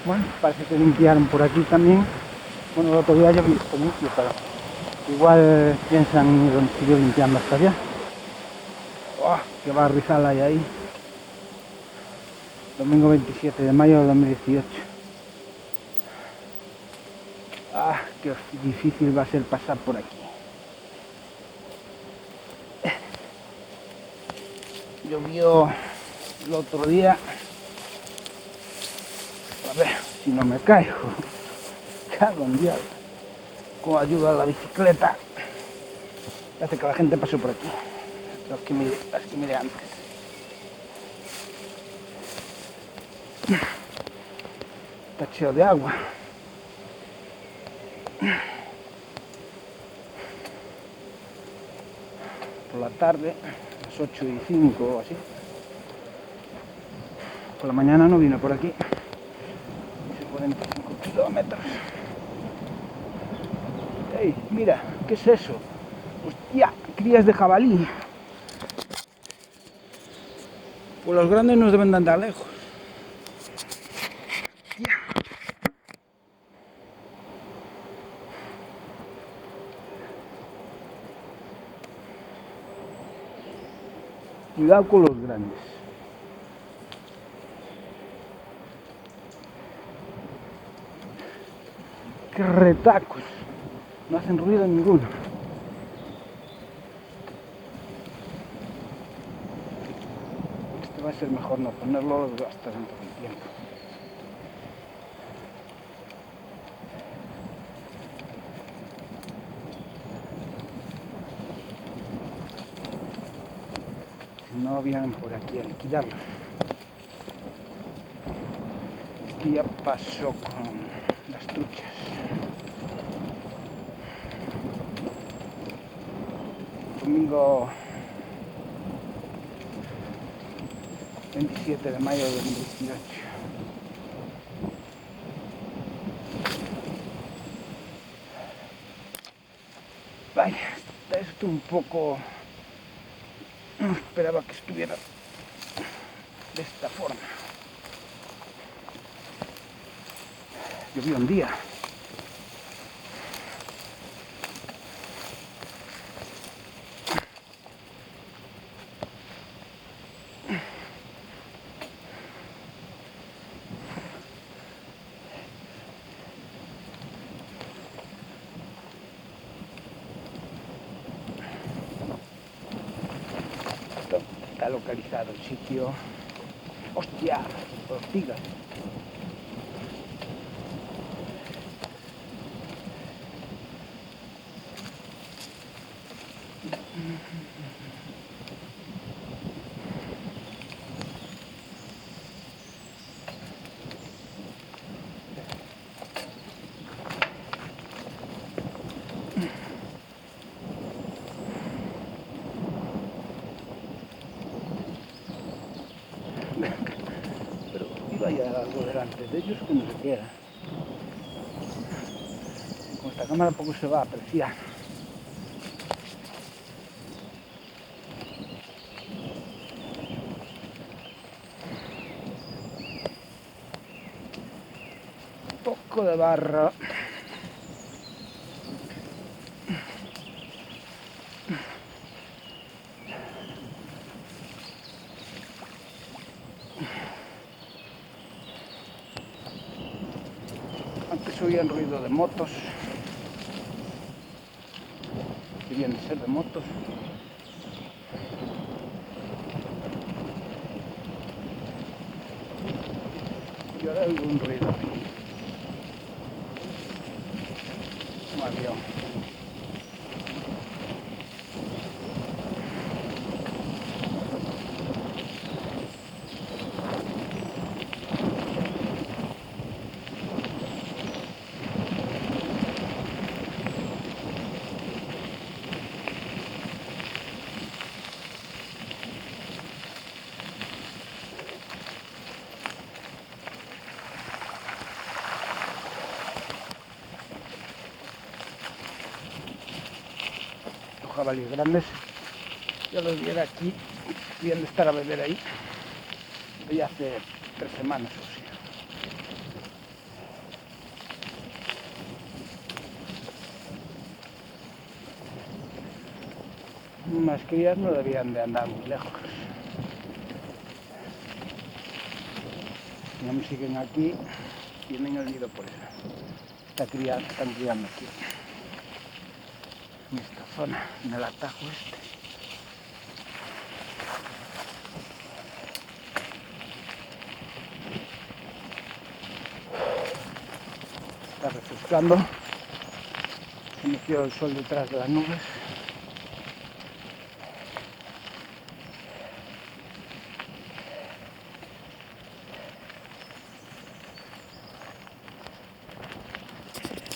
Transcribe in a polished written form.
Bueno, parece que limpiaron por aquí también. Bueno, el otro día yo vi esto limpio, pero igual piensan y lo han seguido limpiando hasta allá. ¡Oh, qué barrizal hay ahí! Domingo 27 de mayo de 2018. ¡Ah, qué difícil va a ser pasar por aquí! Llovió el otro día. A ver si no me caigo. Cago en Dios. Con ayuda a la bicicleta. Hace que la gente pase por aquí. Las que miré antes. Está lleno de agua. Por la tarde, a las 8:05 o así. Por la mañana no vino por aquí. Hice 45 kilómetros. ¡Ey, mira! ¿Qué es eso? ¡Hostia! Crías de jabalí. Pues los grandes nos deben de andar lejos. ¡Hostia! Cuidado con los grandes. ¡Qué retacos! No hacen ruido ninguno. Este va a ser mejor no ponerlo hasta dentro del tiempo. Si no vienen por aquí a liquidarlo. Esto ya pasó con las truchas. Domingo 27 de mayo de 2018. Vaya, está esto un poco... No esperaba que estuviera de esta forma. Llovió un día. Está localizado el sitio. ¡Hostia! Ortigas. Pero iba ya algo delante de ellos que no se queda. Con esta cámara poco se va a apreciar. Un poco de barro. Antes oían ruido de motos. Debían de ser de motos. Y ahora oigo un ruido. Un avión. Jabalíes grandes, yo los viera aquí, debían de estar a beber ahí, ya hace 3 semanas o así. unas crías no debían de andar muy lejos. Si no me siguen aquí, tienen el nido por eso. Están criando aquí, en esta zona, en el atajo este. Está refrescando. Se metió el sol detrás de las nubes.